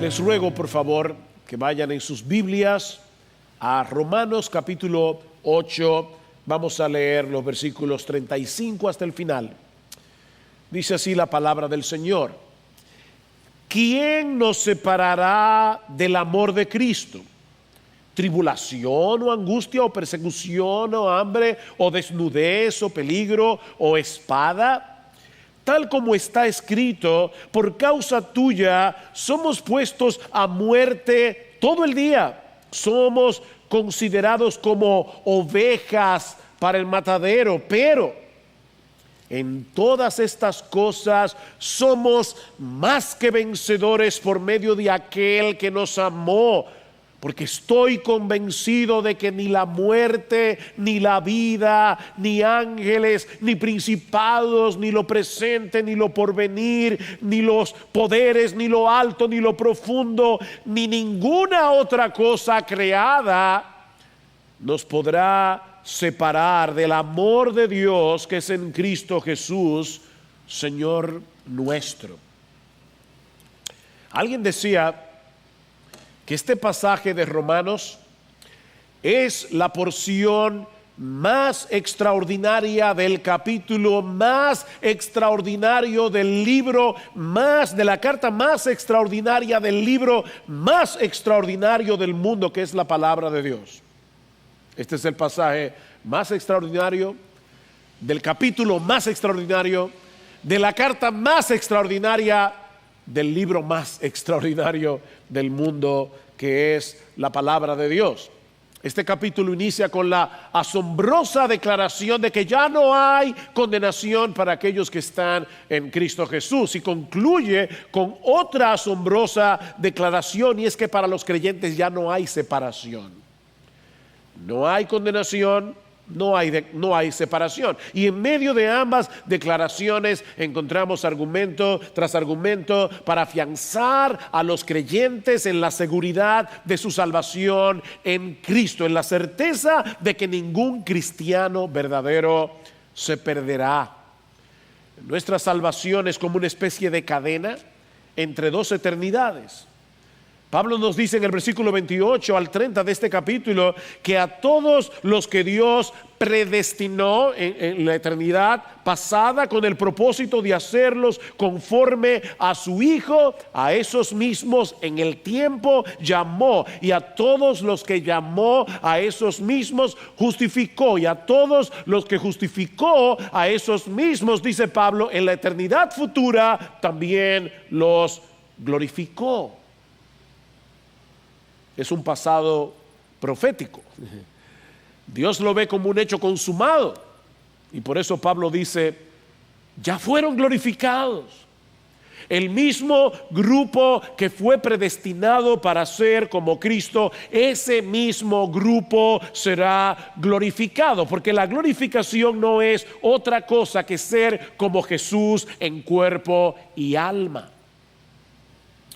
Les ruego, por favor, que vayan en sus Biblias a Romanos capítulo 8. Vamos a leer los versículos 35 hasta el final. Dice así la palabra del Señor: ¿Quién nos separará del amor de Cristo? ¿Tribulación o angustia o persecución o hambre o desnudez o peligro o espada? Tal como está escrito, por causa tuya somos puestos a muerte todo el día. Somos considerados como ovejas para el matadero, pero en todas estas cosas somos más que vencedores por medio de aquel que nos amó. Porque estoy convencido de que ni la muerte, ni la vida, ni ángeles, ni principados, ni lo presente, ni lo porvenir, ni los poderes, ni lo alto, ni lo profundo, ni ninguna otra cosa creada nos podrá separar del amor de Dios que es en Cristo Jesús, Señor nuestro. Alguien decía que este pasaje de Romanos es la porción más extraordinaria del capítulo más extraordinario del libro, de la carta más extraordinaria del libro más extraordinario del mundo, que es la palabra de Dios. Este es el pasaje más extraordinario, del capítulo más extraordinario, de la carta más extraordinaria, del libro más extraordinario del mundo, que es la palabra de Dios. Este capítulo inicia con la asombrosa declaración de que ya no hay condenación para aquellos que están en Cristo Jesús, y concluye con otra asombrosa declaración, y es que para los creyentes ya no hay separación. No hay condenación, no hay separación. Y en medio de ambas declaraciones encontramos argumento tras argumento para afianzar a los creyentes en la seguridad de su salvación en Cristo, en la certeza de que ningún cristiano verdadero se perderá. Nuestra salvación es como una especie de cadena entre dos eternidades. Pablo nos dice en el versículo 28 al 30 de este capítulo que a todos los que Dios predestinó en la eternidad pasada con el propósito de hacerlos conforme a su Hijo, a esos mismos en el tiempo llamó, y a todos los que llamó, a esos mismos justificó, y a todos los que justificó, a esos mismos, dice Pablo, en la eternidad futura también los glorificó. Es un pasado profético. Dios lo ve como un hecho consumado, y por eso Pablo dice: ya fueron glorificados. El mismo grupo que fue predestinado para ser como Cristo, ese mismo grupo será glorificado, porque la glorificación no es otra cosa que ser como Jesús en cuerpo y alma.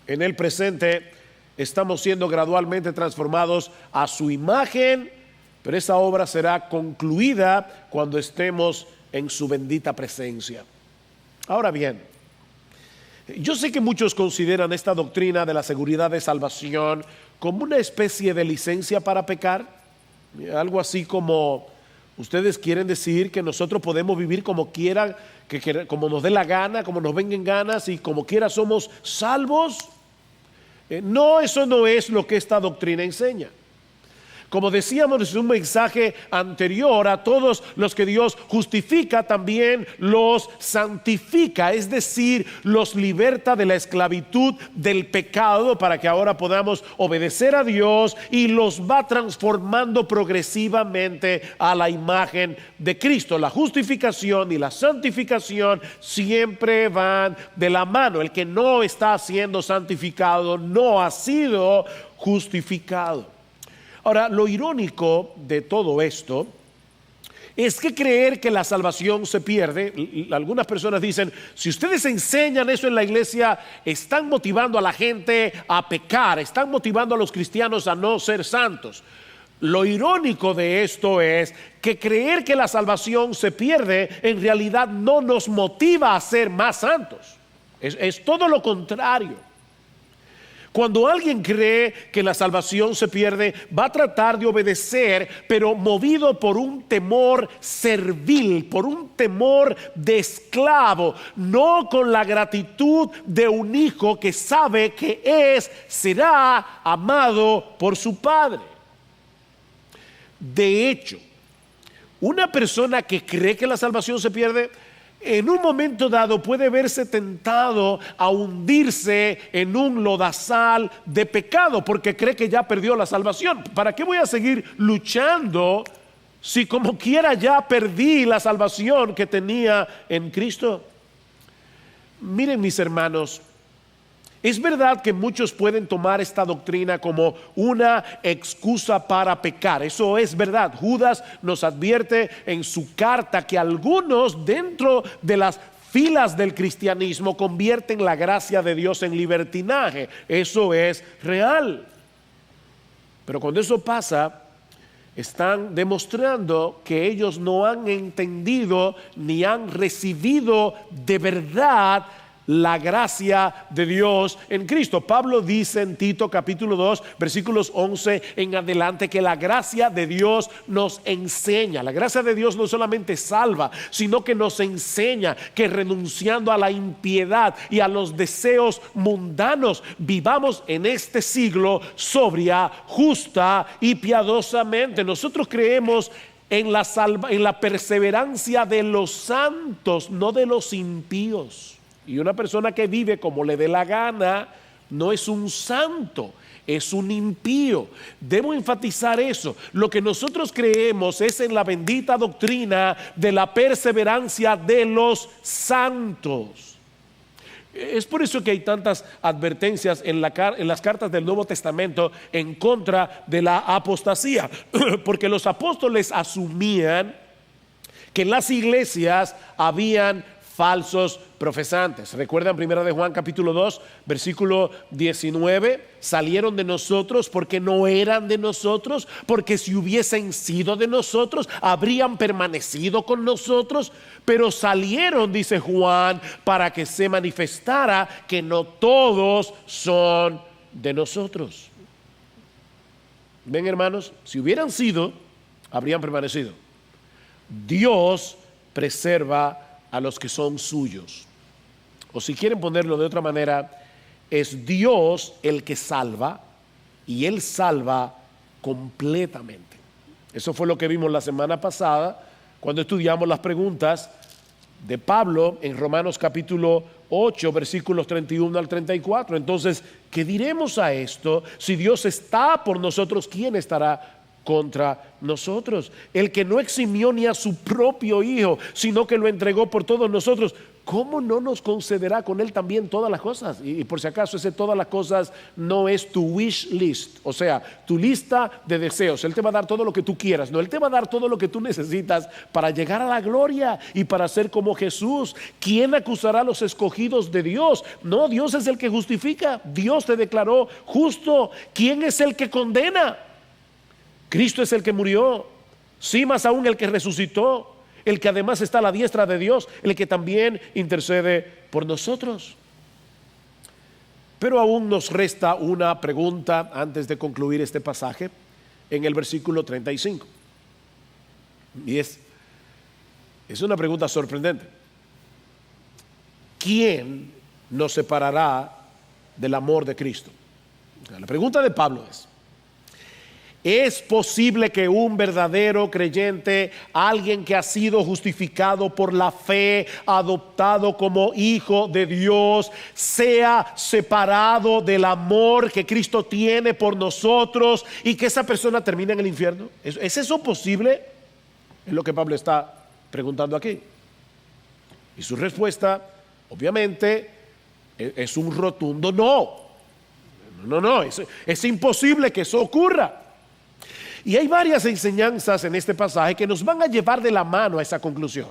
En el presente estamos siendo gradualmente transformados a su imagen, pero esa obra será concluida cuando estemos en su bendita presencia. Ahora bien, yo sé que muchos consideran esta doctrina de la seguridad de salvación como una especie de licencia para pecar, algo así como: ustedes quieren decir que nosotros podemos vivir como quieran, como nos dé la gana, como nos vengan ganas, y como quiera somos salvos. No, eso no es lo que esta doctrina enseña. Como decíamos en un mensaje anterior, a todos los que Dios justifica también los santifica, es decir, los liberta de la esclavitud del pecado para que ahora podamos obedecer a Dios, y los va transformando progresivamente a la imagen de Cristo. La justificación y la santificación siempre van de la mano. El que no está siendo santificado no ha sido justificado. Ahora, lo irónico de todo esto es que creer que la salvación se pierde. Algunas personas dicen: si ustedes enseñan eso en la iglesia, están motivando a la gente a pecar, están motivando a los cristianos a no ser santos. Lo irónico de esto es que creer que la salvación se pierde en realidad no nos motiva a ser más santos. Es todo lo contrario. Cuando alguien cree que la salvación se pierde, va a tratar de obedecer, pero movido por un temor servil, por un temor de esclavo, no con la gratitud de un hijo que sabe que será amado por su padre. De hecho, una persona que cree que la salvación se pierde, en un momento dado puede verse tentado a hundirse en un lodazal de pecado porque cree que ya perdió la salvación. ¿Para qué voy a seguir luchando si como quiera ya perdí la salvación que tenía en Cristo? Miren, mis hermanos, es verdad que muchos pueden tomar esta doctrina como una excusa para pecar. Eso es verdad. Judas nos advierte en su carta que algunos dentro de las filas del cristianismo convierten la gracia de Dios en libertinaje. Eso es real. Pero cuando eso pasa, están demostrando que ellos no han entendido ni han recibido de verdad la gracia de Dios en Cristo. Pablo dice en Tito capítulo 2 versículos 11 en adelante que la gracia de Dios nos enseña. La gracia de Dios no solamente salva, sino que nos enseña que renunciando a la impiedad y a los deseos mundanos, vivamos en este siglo sobria, justa y piadosamente. Nosotros creemos en la perseverancia de los santos, no de los impíos. Y una persona que vive como le dé la gana no es un santo, es un impío. Debo enfatizar eso. Lo que nosotros creemos es en la bendita doctrina de la perseverancia de los santos. Es por eso que hay tantas advertencias en las cartas del Nuevo Testamento en contra de la apostasía, porque los apóstoles asumían que en las iglesias habían falsos profesantes. Recuerdan 1 de Juan capítulo 2 versículo 19, salieron de nosotros porque no eran de nosotros, porque si hubiesen sido de nosotros habrían permanecido con nosotros, pero salieron, dice Juan, para que se manifestara que no todos son de nosotros. Ven, hermanos, si hubieran sido, habrían permanecido. Dios preserva a los que son suyos. O si quieren ponerlo de otra manera, es Dios el que salva y Él salva completamente. Eso fue lo que vimos la semana pasada cuando estudiamos las preguntas de Pablo en Romanos capítulo 8 versículos 31 al 34. Entonces, ¿qué diremos a esto? Si Dios está por nosotros, ¿quién estará contra nosotros? El que no eximió ni a su propio Hijo, sino que lo entregó por todos nosotros, ¿cómo no nos concederá con Él también todas las cosas? Y por si acaso, ese todas las cosas no es tu wish list, o sea, tu lista de deseos. Él te va a dar todo lo que tú quieras. No, Él te va a dar todo lo que tú necesitas para llegar a la gloria y para ser como Jesús. ¿Quién acusará a los escogidos de Dios? No, Dios es el que justifica. Dios te declaró justo. ¿Quién es el que condena? Cristo es el que murió, sí, más aún el que resucitó, el que además está a la diestra de Dios, el que también intercede por nosotros. Pero aún nos resta una pregunta antes de concluir este pasaje en el versículo 35. Y es una pregunta sorprendente. ¿Quién nos separará del amor de Cristo? La pregunta de Pablo ¿es posible que un verdadero creyente, alguien que ha sido justificado por la fe, adoptado como hijo de Dios, sea separado del amor que Cristo tiene por nosotros y que esa persona termine en el infierno? ¿Es eso posible? Es lo que Pablo está preguntando aquí. Y su respuesta, obviamente, es un rotundo no. No, es imposible que eso ocurra. Y hay varias enseñanzas en este pasaje que nos van a llevar de la mano a esa conclusión.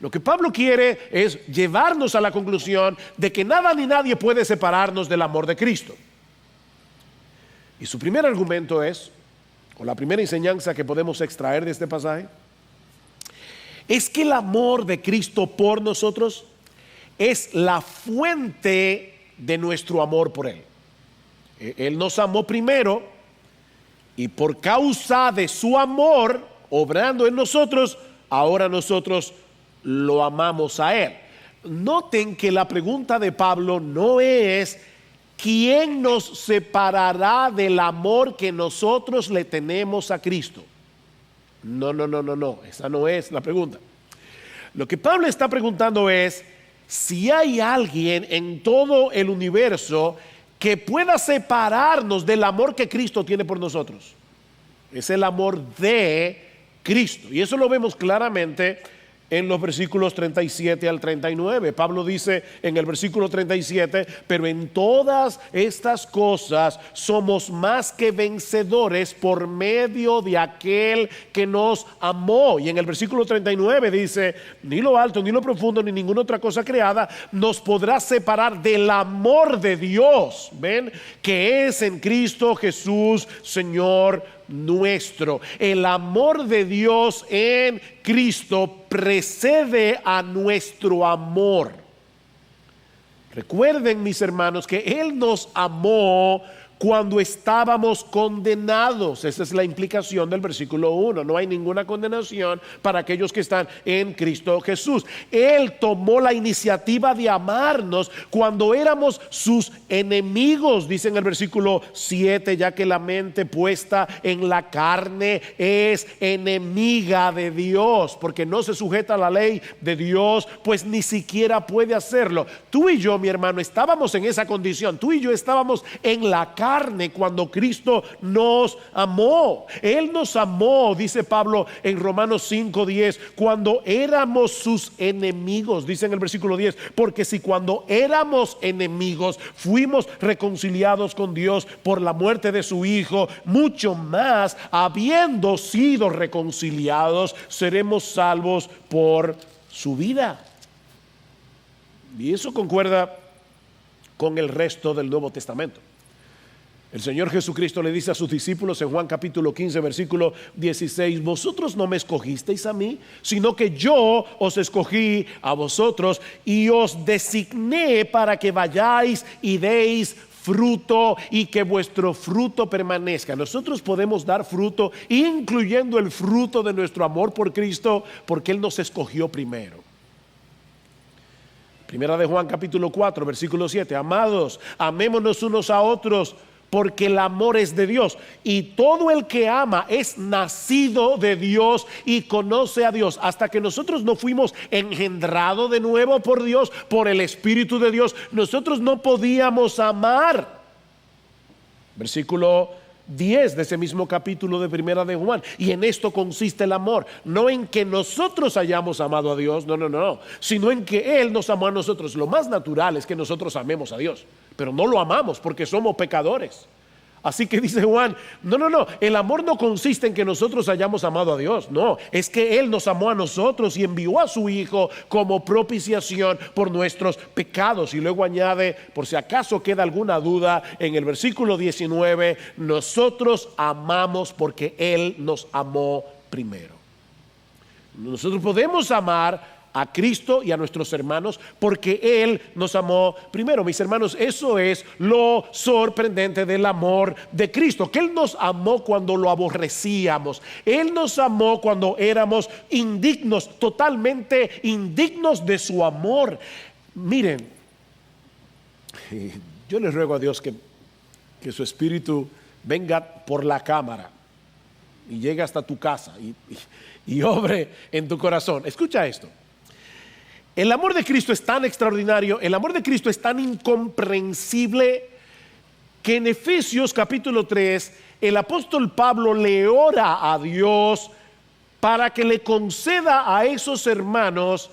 Lo que Pablo quiere es llevarnos a la conclusión de que nada ni nadie puede separarnos del amor de Cristo. Y su primer argumento o la primera enseñanza que podemos extraer de este pasaje, es que el amor de Cristo por nosotros es la fuente de nuestro amor por Él. Él nos amó primero y por causa de su amor, obrando en nosotros, ahora nosotros lo amamos a Él. Noten que la pregunta de Pablo no es ¿quién nos separará del amor que nosotros le tenemos a Cristo? No, esa no es la pregunta. Lo que Pablo está preguntando es si hay alguien en todo el universo que pueda separarnos del amor que Cristo tiene por nosotros. Es el amor de Cristo. Y eso lo vemos claramente en los versículos 37 al 39. Pablo dice en el versículo 37, pero en todas estas cosas somos más que vencedores por medio de aquel que nos amó. Y en el versículo 39 dice, ni lo alto, ni lo profundo, ni ninguna otra cosa creada nos podrá separar del amor de Dios, ¿ven? Que es en Cristo Jesús, Señor nuestro. El amor de Dios en Cristo precede a nuestro amor. Recuerden, mis hermanos, que Él nos amó cuando estábamos condenados. Esa es la implicación del versículo 1. No hay ninguna condenación para aquellos que están en Cristo Jesús. Él tomó la iniciativa de amarnos cuando éramos sus enemigos, dice en el versículo 7, ya que la mente puesta en la carne es enemiga de Dios, porque no se sujeta a la ley de Dios, pues ni siquiera puede hacerlo. Tú y yo, mi hermano, estábamos en esa condición. Tú y yo estábamos en la carne cuando Cristo nos amó. Él nos amó, dice Pablo en Romanos 5:10, cuando éramos sus enemigos, dice en el versículo 10, porque si cuando éramos enemigos fuimos reconciliados con Dios por la muerte de su Hijo, mucho más, habiendo sido reconciliados, seremos salvos por su vida. Y eso concuerda con el resto del Nuevo Testamento. El Señor Jesucristo le dice a sus discípulos en Juan capítulo 15 versículo 16, vosotros no me escogisteis a mí, sino que yo os escogí a vosotros y os designé para que vayáis y deis fruto y que vuestro fruto permanezca. Nosotros podemos dar fruto, incluyendo el fruto de nuestro amor por Cristo, porque Él nos escogió primero. Primera de Juan capítulo 4 versículo 7, amados, amémonos unos a otros, porque el amor es de Dios, y todo el que ama es nacido de Dios y conoce a Dios. Hasta que nosotros no fuimos engendrados de nuevo por Dios, por el Espíritu de Dios, nosotros no podíamos amar. Versículo 10 de ese mismo capítulo de Primera de Juan. Y en esto consiste el amor, no en que nosotros hayamos amado a Dios, no, sino en que Él nos amó a nosotros. Lo más natural es que nosotros amemos a Dios, pero no lo amamos porque somos pecadores. Así que dice Juan, no, el amor no consiste en que nosotros hayamos amado a Dios, no, es que Él nos amó a nosotros y envió a su Hijo como propiciación por nuestros pecados. Y luego añade, por si acaso queda alguna duda, en el versículo 19, nosotros amamos porque Él nos amó primero. Nosotros podemos amar a Cristo y a nuestros hermanos porque Él nos amó primero. Mis hermanos, eso es lo sorprendente del amor de Cristo, que Él nos amó cuando lo aborrecíamos. Él nos amó cuando éramos indignos, totalmente indignos de su amor. Miren, yo les ruego a Dios que su Espíritu venga por la cámara y llegue hasta tu casa y obre en tu corazón. Escucha esto. El amor de Cristo es tan extraordinario, el amor de Cristo es tan incomprensible que en Efesios capítulo 3 el apóstol Pablo le ora a Dios para que le conceda a esos hermanos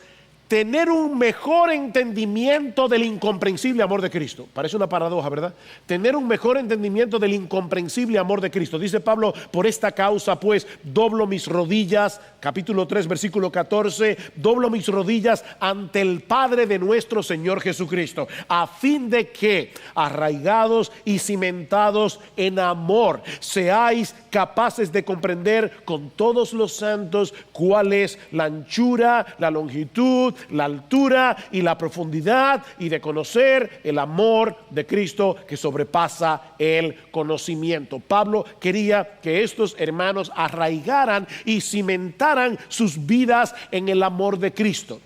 tener un mejor entendimiento del incomprensible amor de Cristo. Parece una paradoja, ¿verdad? Tener un mejor entendimiento del incomprensible amor de Cristo. Dice Pablo, por esta causa pues doblo mis rodillas, capítulo 3 versículo 14, doblo mis rodillas ante el Padre de nuestro Señor Jesucristo, a fin de que, arraigados y cimentados en amor, seáis capaces de comprender con todos los santos cuál es la anchura, la longitud la altura y la profundidad y de conocer el amor de Cristo que sobrepasa el conocimiento. Pablo quería que estos hermanos arraigaran y cimentaran sus vidas en el amor de Cristo.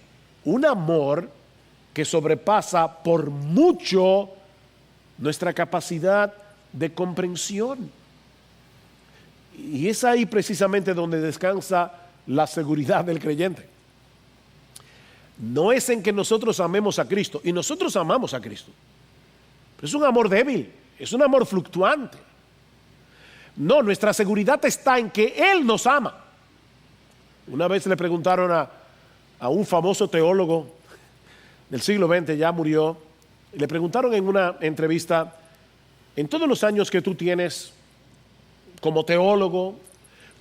Un amor que sobrepasa por mucho nuestra capacidad de comprensión. Y es ahí precisamente donde descansa la seguridad del creyente. No es en que nosotros amemos a Cristo, y nosotros amamos a Cristo. Pero es un amor débil, es un amor fluctuante. No, nuestra seguridad está en que Él nos ama. Una vez le preguntaron a un famoso teólogo del siglo XX, ya murió, y le preguntaron en una entrevista: en todos los años que tú tienes como teólogo,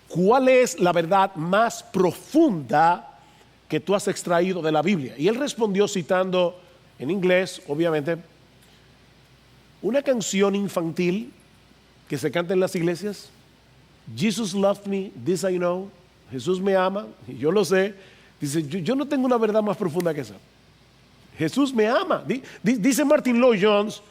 ¿cuál es la verdad más profunda que tú has extraído de la Biblia? Y él respondió citando en inglés, obviamente, una canción infantil que se canta en las iglesias: Jesus loved me, this I know. Jesús me ama, y yo lo sé. Dice, yo no tengo una verdad más profunda que esa. Jesús me ama. Dice Martin Lloyd-Jones,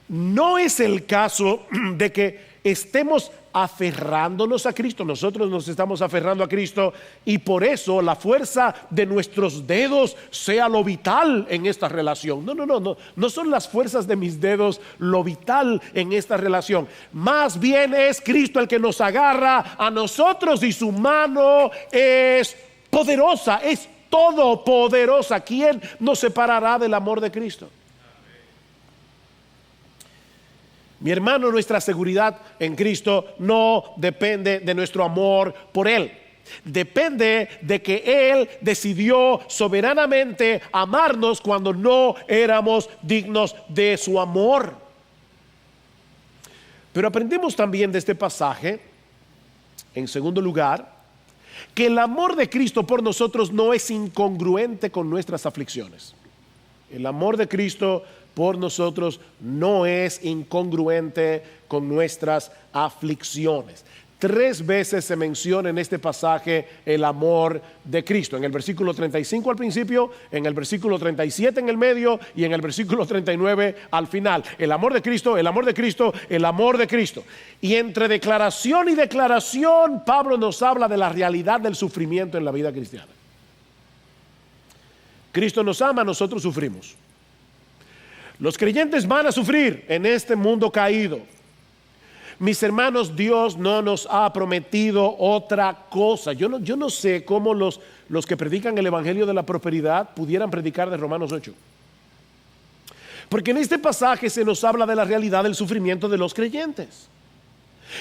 no es el caso de que estemos aferrándonos a Cristo. Nosotros nos estamos aferrando a Cristo y por eso la fuerza de nuestros dedos sea lo vital en esta relación. No son las fuerzas de mis dedos lo vital en esta relación. Más bien es Cristo el que nos agarra a nosotros y su mano es poderosa, es todopoderosa. ¿Quién nos separará del amor de Cristo? Mi hermano, nuestra seguridad en Cristo no depende de nuestro amor por Él. Depende de que Él decidió soberanamente amarnos cuando no éramos dignos de su amor. Pero aprendemos también de este pasaje, en segundo lugar, que el amor de Cristo por nosotros no es incongruente con nuestras aflicciones. El amor de Cristo por nosotros no es incongruente con nuestras aflicciones. 3 veces se menciona en este pasaje el amor de Cristo. En el versículo 35 al principio, en el versículo 37 en el medio y en el versículo 39 al final. El amor de Cristo, el amor de Cristo, el amor de Cristo. Y entre declaración y declaración, Pablo nos habla de la realidad del sufrimiento en la vida cristiana. Cristo nos ama, nosotros sufrimos. Los creyentes van a sufrir en este mundo caído. Mis hermanos, Dios no nos ha prometido otra cosa. Yo no sé cómo los que predican el evangelio de la prosperidad pudieran predicar de Romanos 8. Porque en este pasaje se nos habla de la realidad del sufrimiento de los creyentes.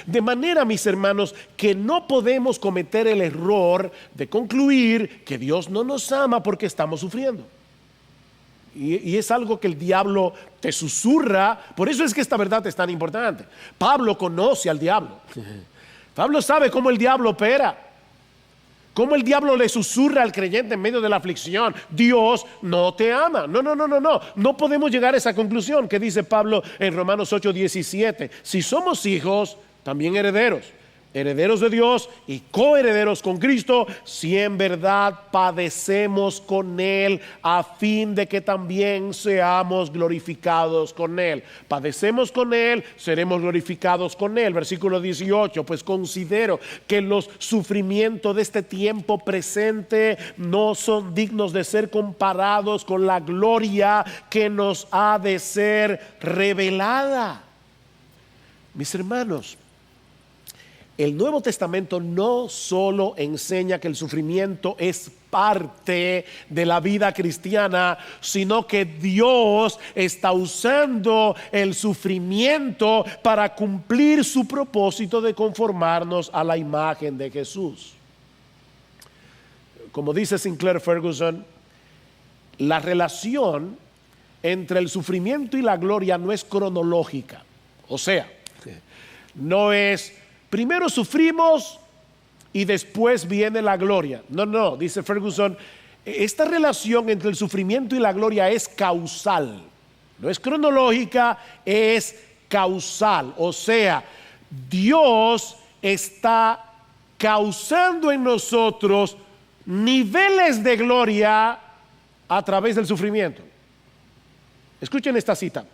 De manera, mis hermanos, que no podemos cometer el error de concluir que Dios no nos ama porque estamos sufriendo. Y es algo que el diablo te susurra. Por eso es que esta verdad es tan importante. Pablo conoce al diablo. Pablo sabe cómo el diablo opera, cómo el diablo le susurra al creyente en medio de la aflicción: Dios no te ama. No podemos llegar a esa conclusión que dice Pablo en Romanos 8:17. Si somos hijos, también herederos, herederos de Dios y coherederos con Cristo, si en verdad padecemos con Él, a fin de que también seamos glorificados con Él. Padecemos con Él, seremos glorificados con Él. Versículo 18, pues considero que los sufrimientos de este tiempo presente no son dignos de ser comparados con la gloria que nos ha de ser revelada. Mis hermanos, el Nuevo Testamento no solo enseña que el sufrimiento es parte de la vida cristiana, sino que Dios está usando el sufrimiento para cumplir su propósito de conformarnos a la imagen de Jesús. Como dice Sinclair Ferguson, la relación entre el sufrimiento y la gloria no es cronológica. O sea, no es primero sufrimos y después viene la gloria. No, dice Ferguson, esta relación entre el sufrimiento y la gloria es causal. No es cronológica, es causal. O sea, Dios está causando en nosotros niveles de gloria a través del sufrimiento. Escuchen esta cita.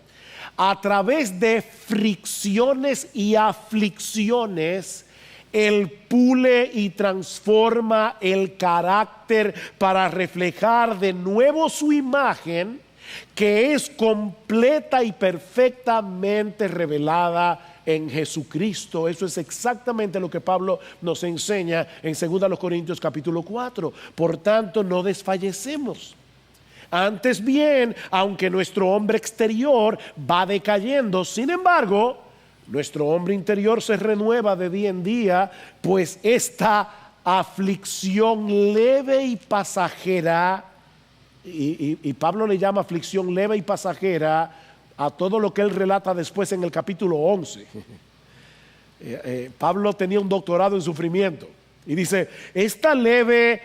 A través de fricciones y aflicciones, Él pule y transforma el carácter para reflejar de nuevo su imagen, que es completa y perfectamente revelada en Jesucristo. Eso es exactamente lo que Pablo nos enseña en 2 Corintios capítulo 4. Por tanto, no desfallecemos. Antes bien, aunque nuestro hombre exterior va decayendo, sin embargo, nuestro hombre interior se renueva de día en día, pues esta aflicción leve y pasajera, y Pablo le llama aflicción leve y pasajera a todo lo que él relata después en el capítulo 11. Pablo tenía un doctorado en sufrimiento y dice, esta leve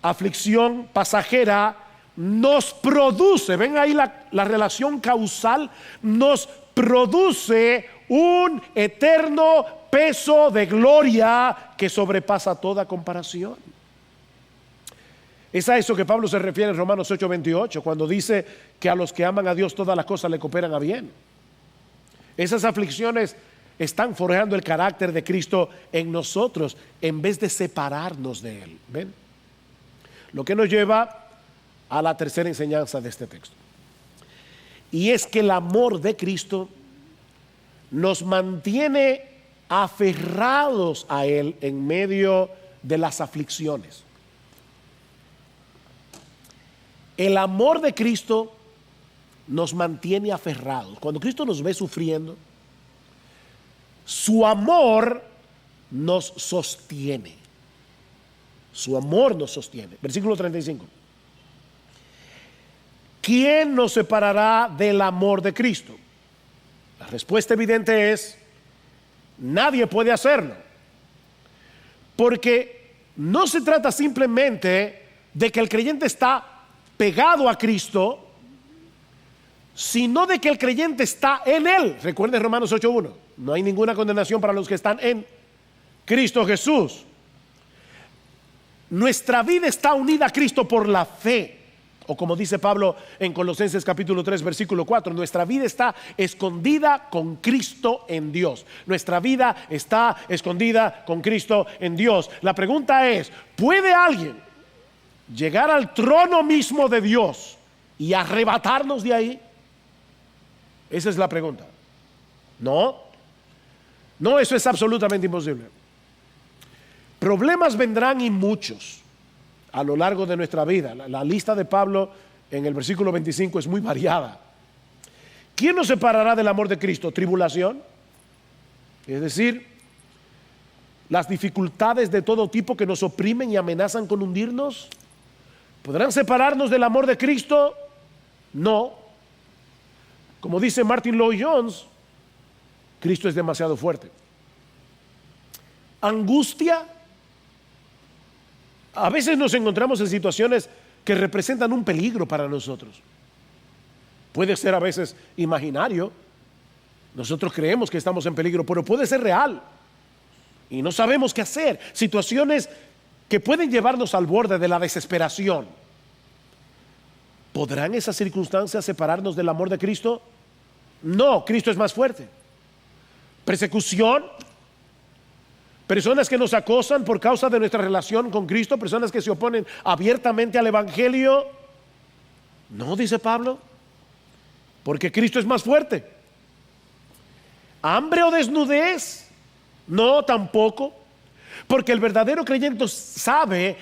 aflicción pasajera nos produce, ven ahí la relación causal, nos produce un eterno peso de gloria que sobrepasa toda comparación. Es a eso que Pablo se refiere en Romanos 8:28, cuando dice que a los que aman a Dios todas las cosas le cooperan a bien. Esas aflicciones están forjando el carácter de Cristo en nosotros en vez de separarnos de Él. ¿Ven? Lo que nos lleva a la tercera enseñanza de este texto. Y es que el amor de Cristo nos mantiene aferrados a Él en medio de las aflicciones. El amor de Cristo nos mantiene aferrados. Cuando Cristo nos ve sufriendo, su amor nos sostiene. Su amor nos sostiene. Versículo 35. ¿Quién nos separará del amor de Cristo? La respuesta evidente es, nadie puede hacerlo. Porque no se trata simplemente de que el creyente está pegado a Cristo, sino de que el creyente está en Él. Recuerden Romanos 8:1. No hay ninguna condenación para los que están en Cristo Jesús. Nuestra vida está unida a Cristo por la fe. O como dice Pablo en Colosenses capítulo 3 versículo 4, nuestra vida está escondida con Cristo en Dios. Nuestra vida está escondida con Cristo en Dios. La pregunta es, ¿puede alguien llegar al trono mismo de Dios y arrebatarnos de ahí? Esa es la pregunta. No, eso es absolutamente imposible. Problemas vendrán y muchos a lo largo de nuestra vida. La lista de Pablo en el versículo 25 es muy variada. ¿Quién nos separará del amor de Cristo? ¿Tribulación? Es decir, las dificultades de todo tipo que nos oprimen y amenazan con hundirnos. ¿Podrán separarnos del amor de Cristo? No. Como dice Martin Lloyd-Jones, Cristo es demasiado fuerte. Angustia. A veces nos encontramos en situaciones que representan un peligro para nosotros. Puede ser a veces imaginario. Nosotros creemos que estamos en peligro, pero puede ser real. Y no sabemos qué hacer. Situaciones que pueden llevarnos al borde de la desesperación. ¿Podrán esas circunstancias separarnos del amor de Cristo? No, Cristo es más fuerte. Persecución. Personas que nos acosan por causa de nuestra relación con Cristo, personas que se oponen abiertamente al Evangelio. No, dice Pablo, porque Cristo es más fuerte. ¿Hambre o desnudez? No, tampoco. Porque el verdadero creyente sabe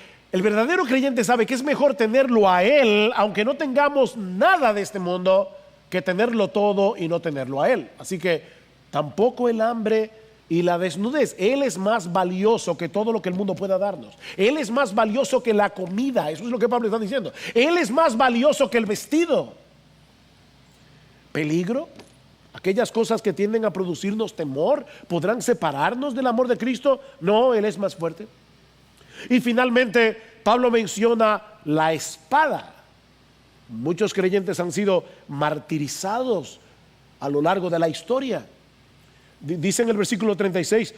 que es mejor tenerlo a Él, aunque no tengamos nada de este mundo, que tenerlo todo y no tenerlo a Él. Así que tampoco el hambre y la desnudez. Él es más valioso que todo lo que el mundo pueda darnos. Él es más valioso que la comida. Eso es lo que Pablo está diciendo. Él es más valioso que el vestido. Peligro. Aquellas cosas que tienden a producirnos temor, ¿podrán separarnos del amor de Cristo? No, Él es más fuerte. Y finalmente, Pablo menciona la espada. Muchos creyentes han sido martirizados a lo largo de la historia. Dice en el versículo 36,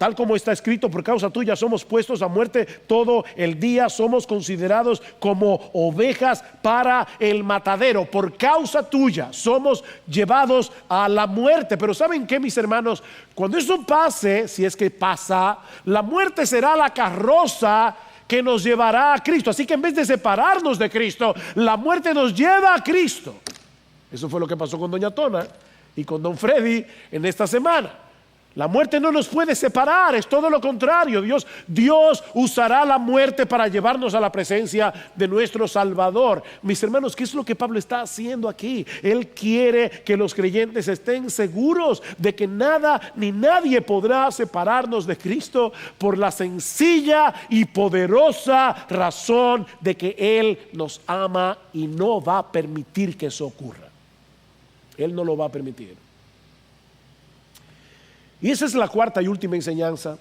tal como está escrito, por causa tuya somos puestos a muerte todo el día, somos considerados como ovejas para el matadero. Por causa tuya somos llevados a la muerte. Pero ¿saben qué, mis hermanos? Cuando eso pase, si es que pasa, la muerte será la carroza que nos llevará a Cristo. Así que en vez de separarnos de Cristo, la muerte nos lleva a Cristo. Eso fue lo que pasó con doña Tona y con don Freddy en esta semana. La muerte no nos puede separar, es todo lo contrario. Dios usará la muerte para llevarnos a la presencia de nuestro Salvador. Mis hermanos, ¿qué es lo que Pablo está haciendo aquí? Él quiere que los creyentes estén seguros de que nada ni nadie podrá separarnos de Cristo, por la sencilla y poderosa razón de que Él nos ama y no va a permitir que eso ocurra. Él no lo va a permitir. Y esa es la cuarta y última enseñanza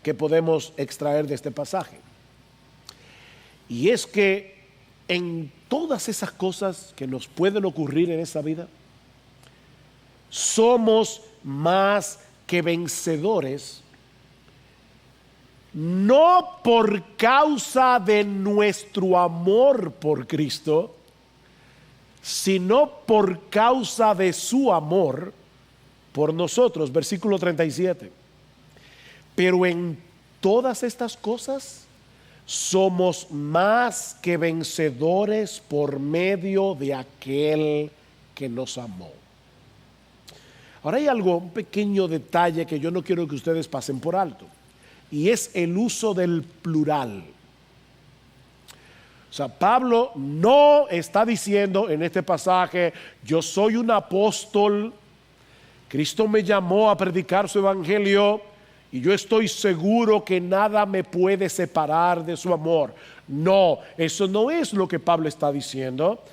que podemos extraer de este pasaje. Y es que en todas esas cosas que nos pueden ocurrir en esta vida, somos más que vencedores, no por causa de nuestro amor por Cristo, sino por causa de su amor por nosotros. Versículo 37. Pero en todas estas cosas somos más que vencedores por medio de aquel que nos amó. Ahora hay un pequeño detalle que yo no quiero que ustedes pasen por alto, y es el uso del plural. O sea, Pablo no está diciendo en este pasaje: yo soy un apóstol, Cristo me llamó a predicar su evangelio y yo estoy seguro que nada me puede separar de su amor. No, eso no es lo que Pablo está diciendo.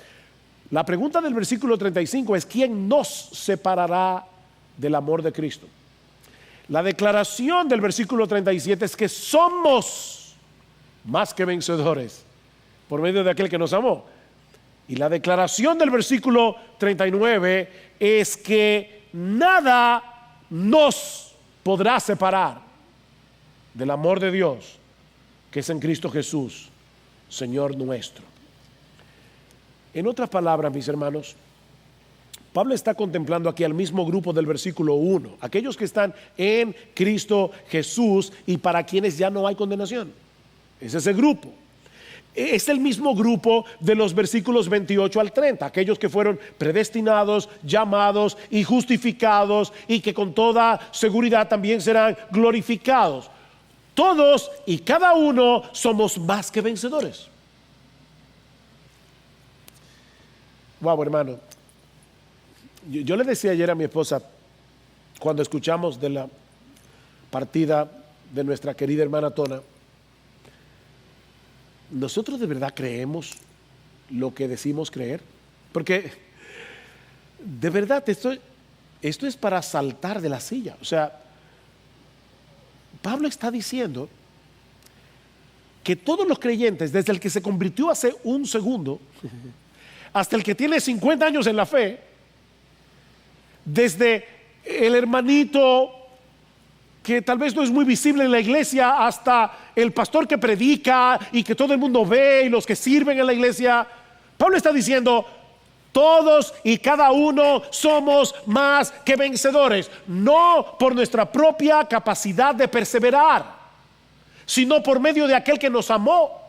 La pregunta del versículo 35 es: ¿quién nos separará del amor de Cristo? La declaración del versículo 37 es que somos más que vencedores por medio de aquel que nos amó. Y la declaración del versículo 39 es que nada nos podrá separar del amor de Dios que es en Cristo Jesús, Señor nuestro. En otras palabras, mis hermanos, Pablo está contemplando aquí al mismo grupo del versículo 1, aquellos que están en Cristo Jesús y para quienes ya no hay condenación. Es ese grupo. Es el mismo grupo de los versículos 28 al 30, aquellos que fueron predestinados, llamados y justificados, y que con toda seguridad también serán glorificados. Todos y cada uno somos más que vencedores. Wow, hermano, yo le decía ayer a mi esposa, cuando escuchamos de la partida de nuestra querida hermana Tona, ¿nosotros de verdad creemos lo que decimos creer? Porque de verdad esto es para saltar de la silla. O sea, Pablo está diciendo que todos los creyentes, desde el que se convirtió hace un segundo hasta el que tiene 50 años en la fe, desde el hermanito que tal vez no es muy visible en la iglesia, hasta el pastor que predica y que todo el mundo ve, y los que sirven en la iglesia, Pablo está diciendo: todos y cada uno somos más que vencedores, no por nuestra propia capacidad de perseverar, sino por medio de aquel que nos amó.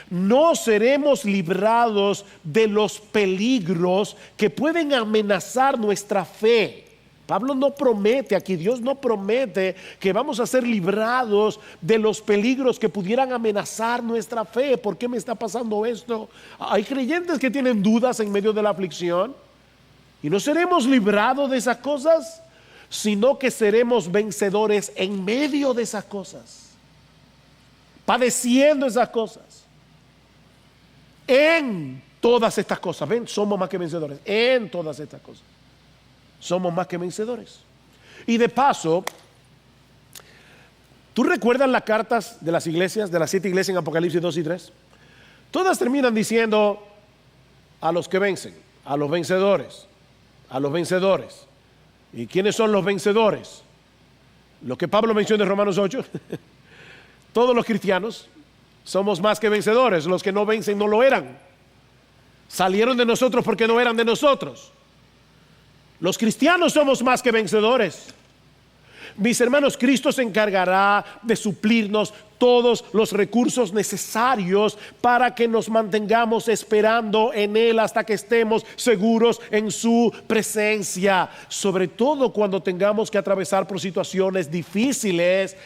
No seremos librados de los peligros que pueden amenazar nuestra fe. Pablo no promete aquí, Dios no promete que vamos a ser librados de los peligros que pudieran amenazar nuestra fe. ¿Por qué me está pasando esto? Hay creyentes que tienen dudas en medio de la aflicción, y no seremos librados de esas cosas, sino que seremos vencedores en medio de esas cosas, padeciendo esas cosas. En todas estas cosas, ven, somos más que vencedores. En todas estas cosas somos más que vencedores. Y de paso, ¿tú recuerdas las cartas de las iglesias, de las 7 iglesias en Apocalipsis 2 y 3? Todas terminan diciendo: a los que vencen, a los vencedores, a los vencedores. ¿Y quiénes son los vencedores? Lo que Pablo menciona en Romanos 8, todos los cristianos somos más que vencedores. Los que no vencen no lo eran. Salieron de nosotros porque no eran de nosotros. Los cristianos somos más que vencedores. Mis hermanos, Cristo se encargará de suplirnos todos los recursos necesarios para que nos mantengamos esperando en Él hasta que estemos seguros en su presencia. Sobre todo cuando tengamos que atravesar por situaciones difíciles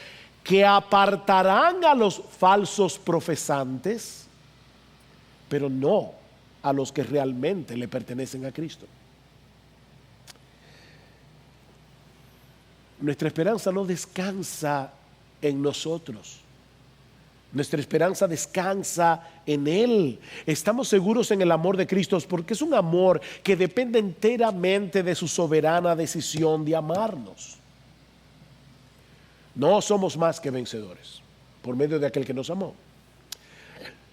que apartarán a los falsos profesantes, pero no a los que realmente le pertenecen a Cristo. Nuestra esperanza no descansa en nosotros. Nuestra esperanza descansa en Él. Estamos seguros en el amor de Cristo porque es un amor que depende enteramente de su soberana decisión de amarnos. No somos más que vencedores por medio de aquel que nos amó.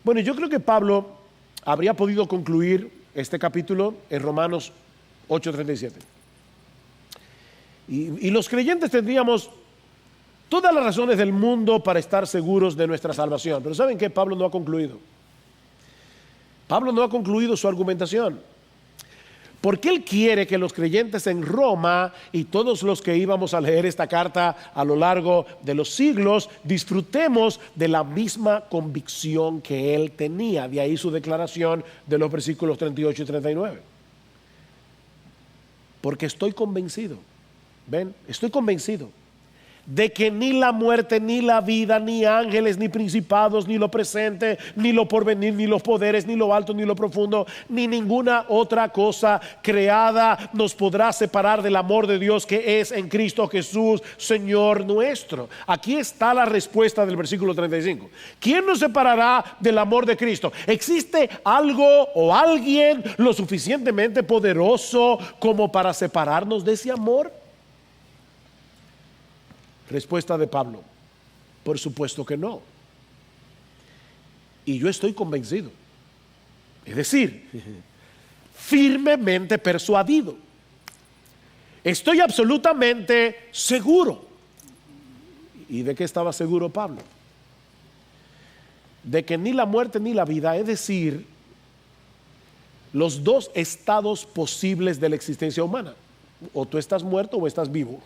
Bueno, yo creo que Pablo habría podido concluir este capítulo en Romanos 8:37. Y los creyentes tendríamos todas las razones del mundo para estar seguros de nuestra salvación. Pero ¿saben qué? Pablo no ha concluido. Pablo no ha concluido su argumentación. Porque él quiere que los creyentes en Roma y todos los que íbamos a leer esta carta a lo largo de los siglos disfrutemos de la misma convicción que él tenía. De ahí su declaración de los versículos 38 y 39. Porque estoy convencido. ¿Ven? Estoy convencido de que ni la muerte, ni la vida, ni ángeles, ni principados, ni lo presente, ni lo porvenir, ni los poderes, ni lo alto, ni lo profundo, ni ninguna otra cosa creada nos podrá separar del amor de Dios que es en Cristo Jesús, Señor nuestro. Aquí está la respuesta del versículo 35. ¿Quién nos separará del amor de Cristo? ¿Existe algo o alguien lo suficientemente poderoso como para separarnos de ese amor? Respuesta de Pablo: por supuesto que no. Y yo estoy convencido, es decir, firmemente persuadido. Estoy absolutamente seguro. ¿Y de qué estaba seguro Pablo? De que ni la muerte ni la vida, es decir, los dos estados posibles de la existencia humana, o tú estás muerto o estás vivo.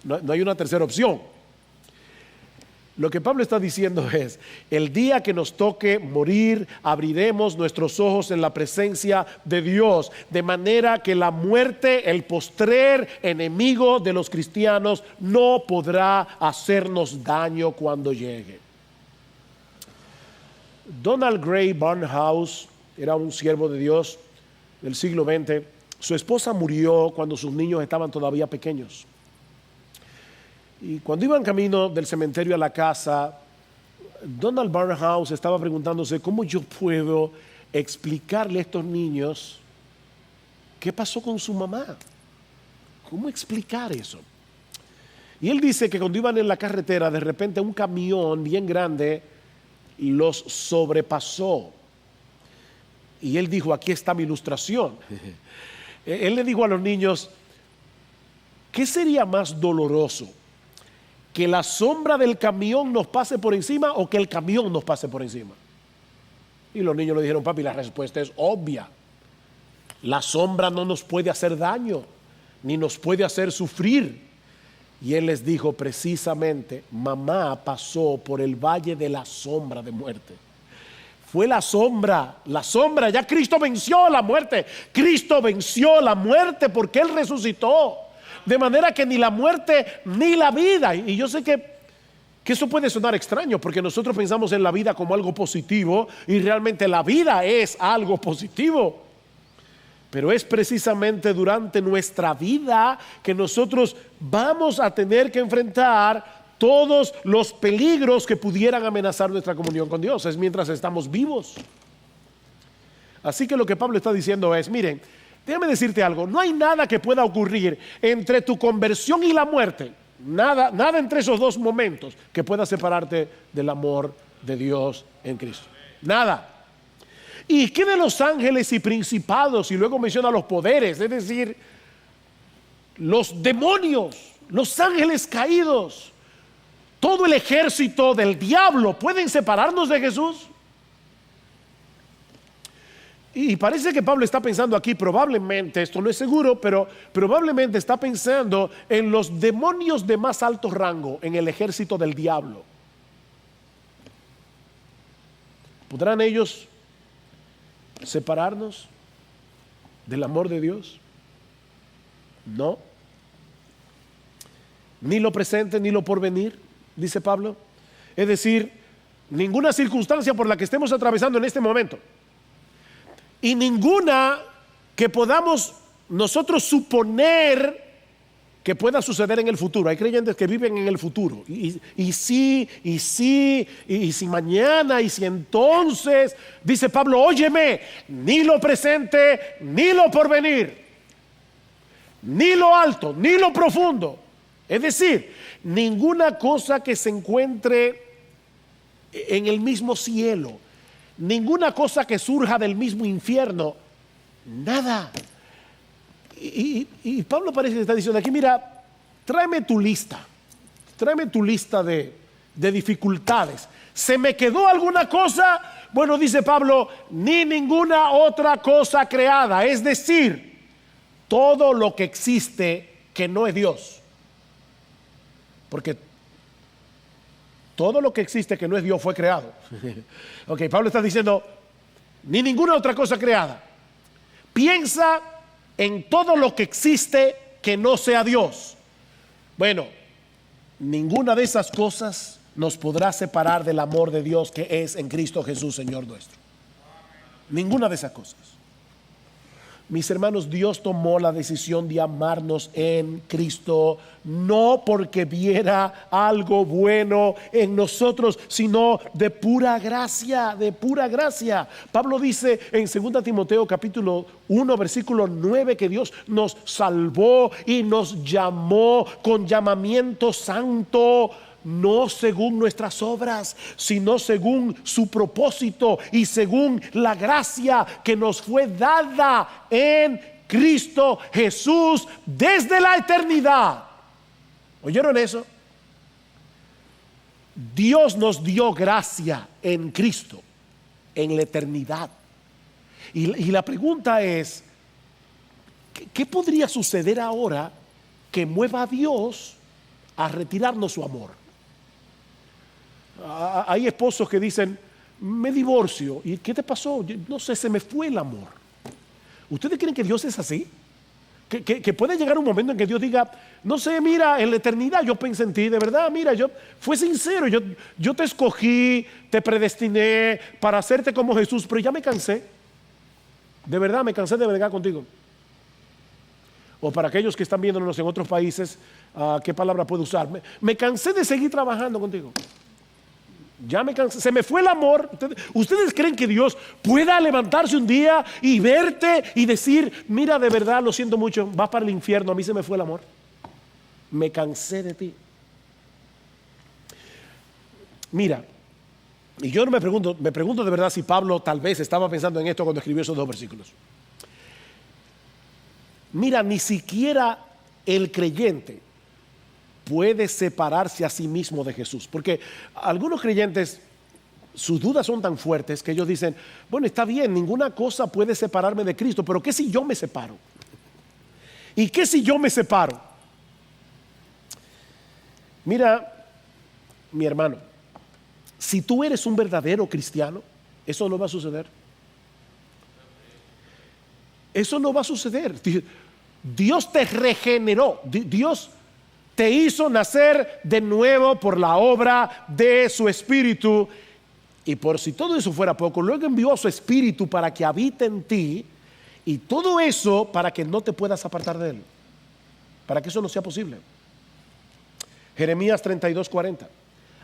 No hay una tercera opción. Lo que Pablo está diciendo es: el día que nos toque morir, abriremos nuestros ojos en la presencia de Dios, de manera que la muerte, el postrer enemigo de los cristianos, no podrá hacernos daño cuando llegue. Donald Grey Barnhouse era un siervo de Dios del siglo XX. Su esposa murió cuando sus niños estaban todavía pequeños. Y cuando iban camino del cementerio a la casa, Donald Barnhouse estaba preguntándose: ¿cómo yo puedo explicarle a estos niños qué pasó con su mamá? ¿Cómo explicar eso? Y él dice que cuando iban en la carretera, de repente un camión bien grande los sobrepasó. Y él dijo: aquí está mi ilustración. Él le dijo a los niños: ¿qué sería más doloroso? ¿Que la sombra del camión nos pase por encima o que el camión nos pase por encima? Y los niños le dijeron: papi, la respuesta es obvia. La sombra no nos puede hacer daño, ni nos puede hacer sufrir. Y él les dijo: precisamente, mamá pasó por el valle de la sombra de muerte. Fue la sombra, ya Cristo venció la muerte. Cristo venció la muerte porque Él resucitó. De manera que ni la muerte ni la vida. Y yo sé que eso puede sonar extraño, porque nosotros pensamos en la vida como algo positivo, y realmente la vida es algo positivo. Pero es precisamente durante nuestra vida que nosotros vamos a tener que enfrentar todos los peligros que pudieran amenazar nuestra comunión con Dios. Es mientras estamos vivos. Así que lo que Pablo está diciendo es: miren, déjame decirte algo, no hay nada que pueda ocurrir entre tu conversión y la muerte, nada entre esos dos momentos que pueda separarte del amor de Dios en Cristo. Nada. ¿Y qué de los ángeles y principados? Y luego menciona los poderes, es decir, los demonios. los ángeles caídos, todo el ejército del diablo, ¿pueden separarnos de Jesús? Y parece que Pablo está pensando aquí, probablemente, esto no es seguro, pero probablemente está pensando en los demonios de más alto rango en el ejército del diablo. ¿Podrán ellos separarnos del amor de Dios? No. Ni lo presente ni lo porvenir, dice Pablo. Es decir, ninguna circunstancia por la que estemos atravesando en este momento, y ninguna que podamos nosotros suponer que pueda suceder en el futuro. Hay creyentes que viven en el futuro. Y si mañana, y si entonces, dice Pablo, óyeme, ni lo presente, ni lo porvenir, ni lo alto, ni lo profundo. Es decir, ninguna cosa que se encuentre en el mismo cielo, ninguna cosa que surja del mismo infierno, nada. Y Pablo parece que está diciendo aquí, mira, tráeme tu lista de dificultades. ¿Se me quedó alguna cosa? Bueno, dice Pablo, ni ninguna otra cosa creada. Es decir, todo lo que existe que no es Dios. Porque todo lo que existe que no es Dios fue creado. Ok, Pablo está diciendo, ni ninguna otra cosa creada. Piensa en todo lo que existe que no sea Dios. Bueno, ninguna de esas cosas nos podrá separar del amor de Dios que es en Cristo Jesús, Señor nuestro. Ninguna de esas cosas. Mis hermanos, Dios tomó la decisión de amarnos en Cristo, no porque viera algo bueno en nosotros, sino de pura gracia, de pura gracia. Pablo dice en 2 Timoteo capítulo 1 versículo 9 que Dios nos salvó y nos llamó con llamamiento santo, no según nuestras obras, sino según su propósito y según la gracia que nos fue dada en Cristo Jesús desde la eternidad. ¿Oyeron eso? Dios nos dio gracia en Cristo en la eternidad. Y la pregunta es, ¿qué podría suceder ahora que mueva a Dios a retirarnos su amor? Hay esposos que dicen, me divorcio. ¿Y qué te pasó? No sé, se me fue el amor. ¿Ustedes creen que Dios es así? Que puede llegar un momento en que Dios diga, no sé, mira, en la eternidad yo pensé en ti, de verdad, mira, yo fui sincero, yo te escogí, te predestiné para hacerte como Jesús, pero ya me cansé. De verdad, me cansé de bregar contigo. O para aquellos que están viéndonos en otros países, ¿qué palabra puedo usar? Me cansé de seguir trabajando contigo. Ya me cansé, se me fue el amor. ¿Ustedes creen que Dios pueda levantarse un día y verte y decir, mira, de verdad, lo siento mucho, vas para el infierno, a mí se me fue el amor? Me cansé de ti. Mira, y yo no me pregunto de verdad si Pablo tal vez estaba pensando en esto cuando escribió esos 2 versículos. Mira, ni siquiera el creyente puede separarse a sí mismo de Jesús, porque algunos creyentes, sus dudas son tan fuertes que ellos dicen, bueno, está bien, ninguna cosa puede separarme de Cristo, pero ¿qué si yo me separo? ¿Y qué si yo me separo? Mira, mi hermano, si tú eres un verdadero cristiano, eso no va a suceder. Eso no va a suceder. Dios te regeneró, Dios te hizo nacer de nuevo por la obra de su Espíritu. Y por si todo eso fuera poco, luego envió a su Espíritu para que habite en ti. Y todo eso para que no te puedas apartar de Él, para que eso no sea posible. Jeremías 32:40.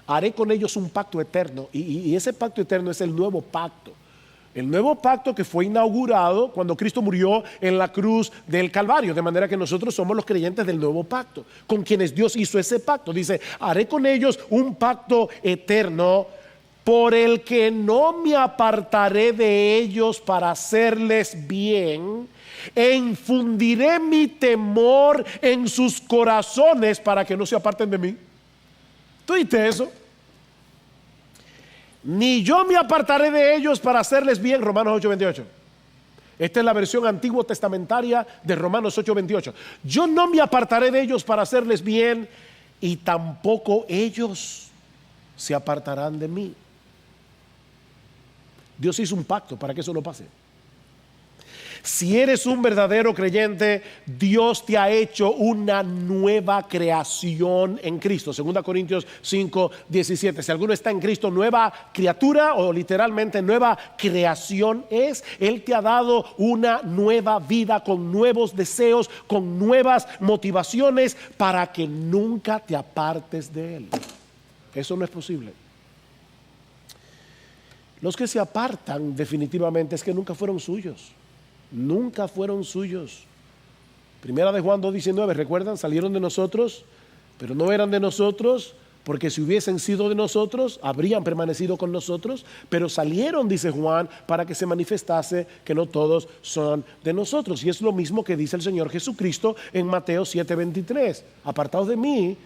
Haré con ellos un pacto eterno. Y ese pacto eterno es el nuevo pacto. El nuevo pacto que fue inaugurado cuando Cristo murió en la cruz del Calvario. De manera que nosotros somos los creyentes del nuevo pacto, con quienes Dios hizo ese pacto. Dice, haré con ellos un pacto eterno por el que no me apartaré de ellos para hacerles bien, e infundiré mi temor en sus corazones para que no se aparten de mí. ¿Tú oíste eso? Ni yo me apartaré de ellos para hacerles bien, Romanos 8:28. Esta es la versión antiguo testamentaria de Romanos 8:28. Yo no me apartaré de ellos para hacerles bien, y tampoco ellos se apartarán de mí. Dios hizo un pacto para que eso no pase. Si eres un verdadero creyente, Dios te ha hecho una nueva creación en Cristo. 2 Corintios 5:17. Si alguno está en Cristo, nueva criatura, o literalmente nueva creación es. Él te ha dado una nueva vida con nuevos deseos, con nuevas motivaciones, para que nunca te apartes de Él. Eso no es posible. Los que se apartan definitivamente es que nunca fueron suyos. Nunca fueron suyos. Primera de Juan 2:19, ¿recuerdan? Salieron de nosotros, pero no eran de nosotros, porque si hubiesen sido de nosotros, habrían permanecido con nosotros, pero salieron, dice Juan, para que se manifestase que no todos son de nosotros. Y es lo mismo que dice el Señor Jesucristo en Mateo 7:23. Apartados de mí,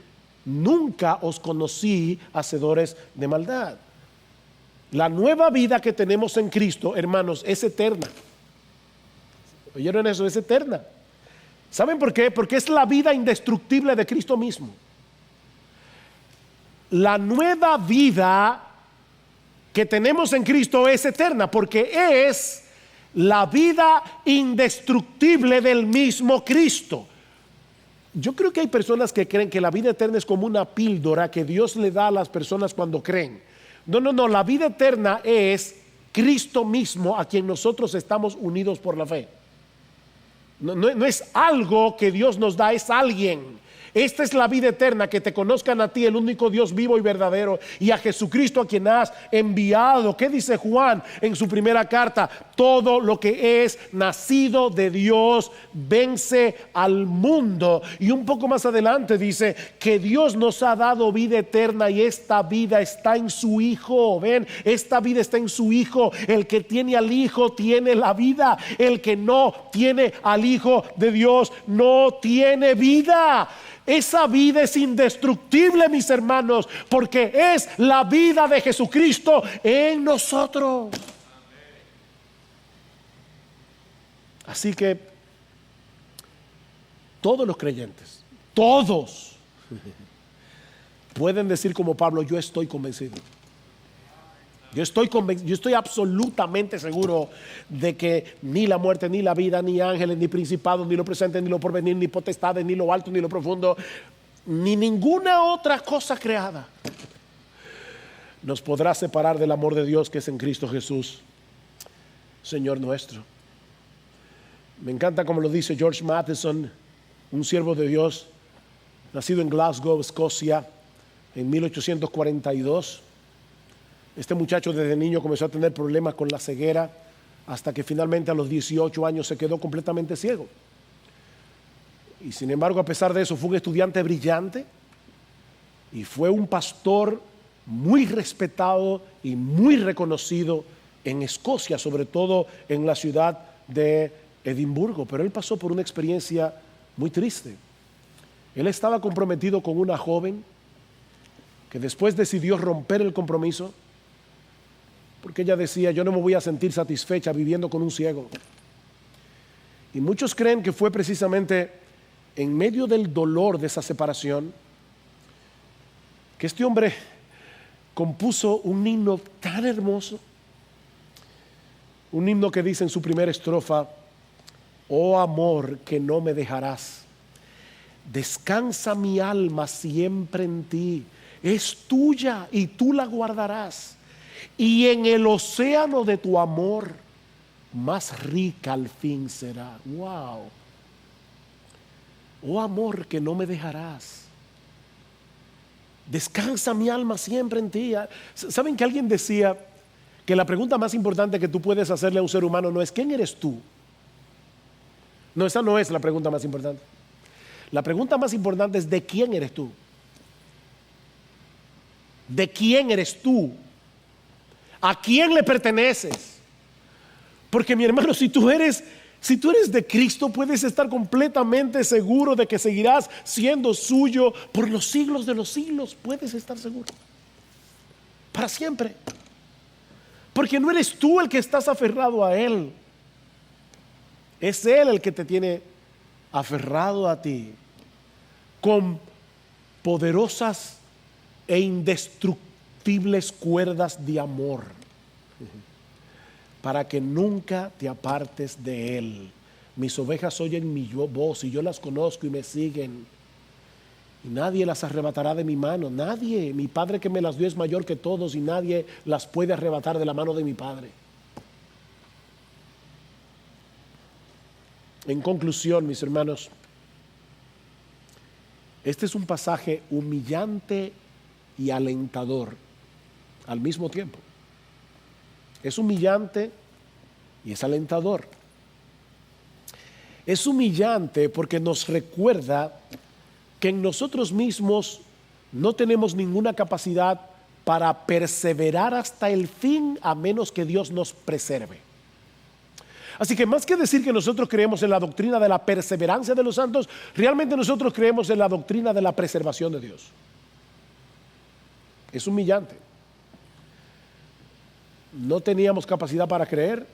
nunca os conocí, hacedores de maldad. La nueva vida que tenemos en Cristo, hermanos, es eterna. ¿Oyeron eso? Es eterna. ¿Saben por qué? Porque es la vida indestructible de Cristo mismo. La nueva vida que tenemos en Cristo es eterna, porque es la vida indestructible del mismo Cristo. Yo creo que hay personas que creen que la vida eterna es como una píldora que Dios le da a las personas cuando creen. No, la vida eterna es Cristo mismo, a quien nosotros estamos unidos por la fe. No es algo que Dios nos da, es alguien. Esta es la vida eterna, que te conozcan a ti, el único Dios vivo y verdadero, y a Jesucristo, a quien has enviado. ¿Qué dice Juan en su primera carta? Todo lo que es nacido de Dios vence al mundo. Y un poco más adelante dice que Dios nos ha dado vida eterna, y esta vida está en su Hijo. Ven, esta vida está en su Hijo. El que tiene al Hijo tiene la vida. El que no tiene al Hijo de Dios no tiene vida. Esa vida es indestructible, mis hermanos, porque es la vida de Jesucristo en nosotros. Así que todos los creyentes, todos, pueden decir como Pablo: yo estoy convencido. Yo estoy absolutamente seguro de que ni la muerte, ni la vida, ni ángeles, ni principados, ni lo presente, ni lo porvenir, ni potestades, ni lo alto, ni lo profundo, ni ninguna otra cosa creada nos podrá separar del amor de Dios que es en Cristo Jesús, Señor nuestro. Me encanta como lo dice George Matheson, un siervo de Dios, nacido en Glasgow, Escocia, en 1842. Este muchacho desde niño comenzó a tener problemas con la ceguera, hasta que finalmente a los 18 años se quedó completamente ciego. Y sin embargo, a pesar de eso, fue un estudiante brillante y fue un pastor muy respetado y muy reconocido en Escocia, sobre todo en la ciudad de Edimburgo. Pero él pasó por una experiencia muy triste. Él estaba comprometido con una joven que después decidió romper el compromiso, porque ella decía: yo no me voy a sentir satisfecha viviendo con un ciego. Y muchos creen que fue precisamente en medio del dolor de esa separación que este hombre compuso un himno tan hermoso, un himno que dice en su primera estrofa: oh amor que no me dejarás, descansa mi alma siempre en ti, es tuya y tú la guardarás, y en el océano de tu amor más rica al fin será. Wow. Oh amor que no me dejarás, descansa mi alma siempre en ti. ¿Saben que alguien decía que la pregunta más importante que tú puedes hacerle a un ser humano no es ¿quién eres tú? No, esa no es la pregunta más importante. La pregunta más importante es ¿de quién eres tú? ¿De quién eres tú? ¿A quién le perteneces? Porque mi hermano, si tú eres Si tú eres de Cristo, puedes estar completamente seguro de que seguirás siendo suyo por los siglos de los siglos. Puedes estar seguro. Para siempre. Porque no eres tú el que estás aferrado a Él. Es Él el que te tiene aferrado a ti con poderosas e indestructibles cuerdas de amor, para que nunca te apartes de Él. Mis ovejas oyen mi voz y yo las conozco y me siguen, y nadie las arrebatará de mi mano. Nadie. Mi Padre que me las dio es mayor que todos y nadie las puede arrebatar de la mano de mi Padre. En conclusión, mis hermanos, este es un pasaje humillante y alentador al mismo tiempo. Es humillante y es alentador. Es humillante porque nos recuerda que en nosotros mismos no tenemos ninguna capacidad para perseverar hasta el fin, a menos que Dios nos preserve. Así que más que decir que nosotros creemos en la doctrina de la perseverancia de los santos, realmente nosotros creemos en la doctrina de la preservación de Dios. Es humillante. No teníamos capacidad para creer,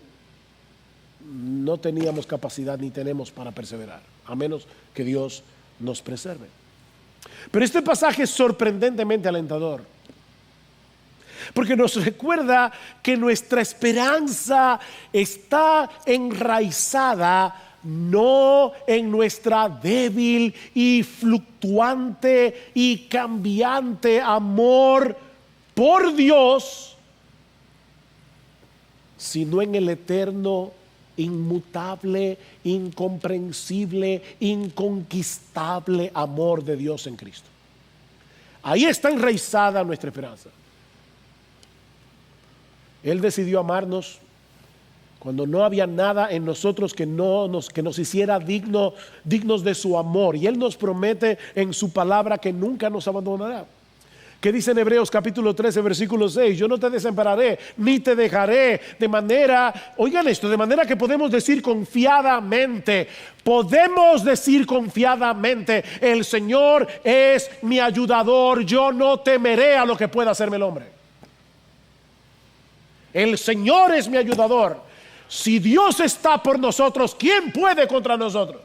no teníamos capacidad ni tenemos para perseverar, a menos que Dios nos preserve. Pero este pasaje es sorprendentemente alentador, porque nos recuerda que nuestra esperanza está enraizada no en nuestra débil y fluctuante y cambiante amor por Dios, sino en el eterno, inmutable, incomprensible, inconquistable amor de Dios en Cristo. Ahí está enraizada nuestra esperanza. Él decidió amarnos cuando no había nada en nosotros que nos hiciera dignos de su amor. Y Él nos promete en su palabra que nunca nos abandonará. ¿Qué dice en Hebreos capítulo 13, versículo 6? Yo no te desampararé, ni te dejaré. De manera, oigan esto, de manera que podemos decir confiadamente, el Señor es mi ayudador, yo no temeré a lo que pueda hacerme el hombre. El Señor es mi ayudador. Si Dios está por nosotros, ¿quién puede contra nosotros?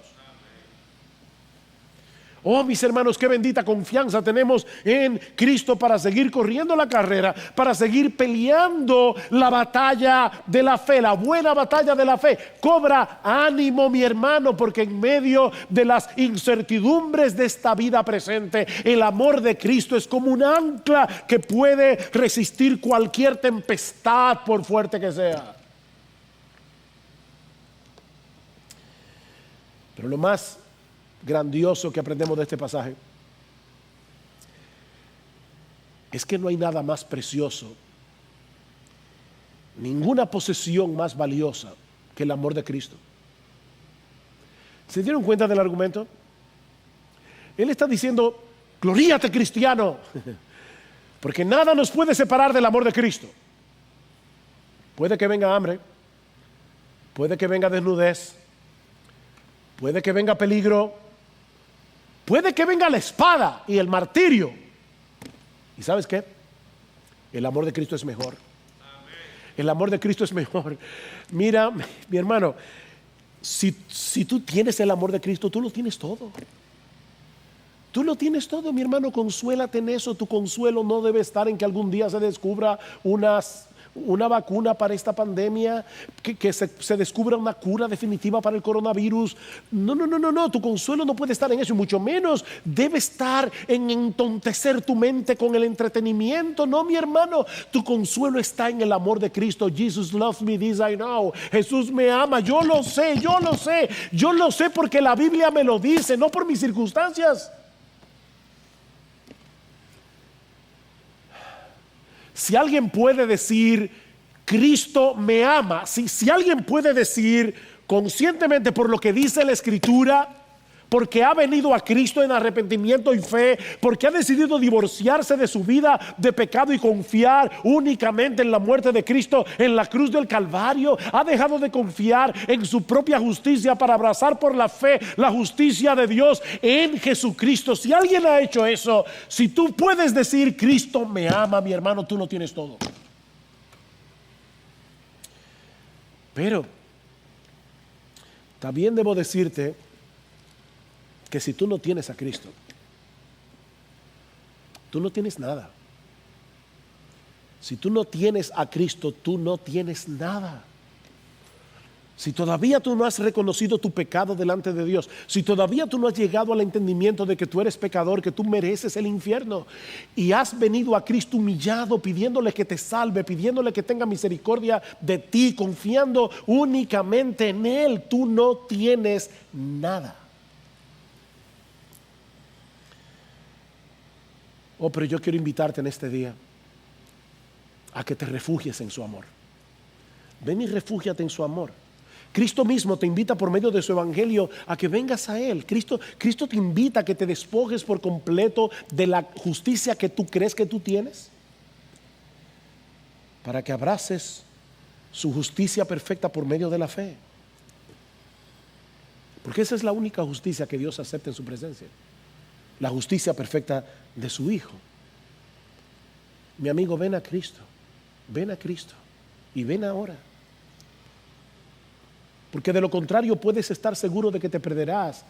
Oh, mis hermanos, qué bendita confianza tenemos en Cristo para seguir corriendo la carrera, para seguir peleando la batalla de la fe, la buena batalla de la fe. Cobra ánimo, mi hermano, porque en medio de las incertidumbres de esta vida presente, el amor de Cristo es como un ancla que puede resistir cualquier tempestad, por fuerte que sea. Pero lo más grandioso que aprendemos de este pasaje es que no hay nada más precioso, ninguna posesión más valiosa que el amor de Cristo. ¿Se dieron cuenta del argumento? Él está diciendo: gloríate, cristiano, porque nada nos puede separar del amor de Cristo. Puede que venga hambre, puede que venga desnudez, puede que venga peligro, puede que venga la espada y el martirio. ¿Y sabes qué? El amor de Cristo es mejor. El amor de Cristo es mejor. Mira, mi hermano, si tú tienes el amor de Cristo, tú lo tienes todo. Tú lo tienes todo, mi hermano. Consuélate en eso. Tu consuelo no debe estar en que algún día se descubra una vacuna para esta pandemia, que se descubra una cura definitiva para el coronavirus. No, tu consuelo no puede estar en eso, y mucho menos debe estar en entontecer tu mente con el entretenimiento. No, mi hermano, tu consuelo está en el amor de Cristo. Jesus loves me, this I know. Jesús me ama, yo lo sé porque la Biblia me lo dice, no por mis circunstancias. Si alguien puede decir Cristo me ama, si alguien puede decir conscientemente por lo que dice la Escritura, porque ha venido a Cristo en arrepentimiento y fe, porque ha decidido divorciarse de su vida de pecado y confiar únicamente en la muerte de Cristo en la cruz del Calvario, ha dejado de confiar en su propia justicia para abrazar por la fe la justicia de Dios en Jesucristo. Si alguien ha hecho eso, si tú puedes decir Cristo me ama, mi hermano, tú lo tienes todo. Pero también debo decirte que si tú no tienes a Cristo, tú no tienes nada. Si tú no tienes a Cristo, tú no tienes nada. Si todavía tú no has reconocido tu pecado delante de Dios, si todavía tú no has llegado al entendimiento de que tú eres pecador, que tú mereces el infierno, y has venido a Cristo humillado, pidiéndole que te salve, pidiéndole que tenga misericordia de ti, confiando únicamente en Él, tú no tienes nada. Oh, pero yo quiero invitarte en este día a que te refugies en su amor. Ven y refúgiate en su amor. Cristo mismo te invita por medio de su evangelio a que vengas a Él. Cristo te invita a que te despojes por completo de la justicia que tú crees que tú tienes, para que abraces su justicia perfecta por medio de la fe. Porque esa es la única justicia que Dios acepta en su presencia. La justicia perfecta de su Hijo. Mi amigo, ven a Cristo y ven ahora. Porque de lo contrario puedes estar seguro de que te perderás.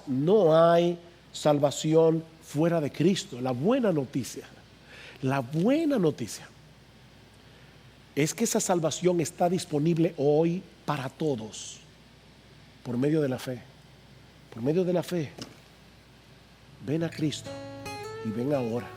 No hay salvación fuera de Cristo. La buena noticia es que esa salvación está disponible hoy para todos por medio de la fe. Por medio de la fe. Ven a Cristo y ven ahora.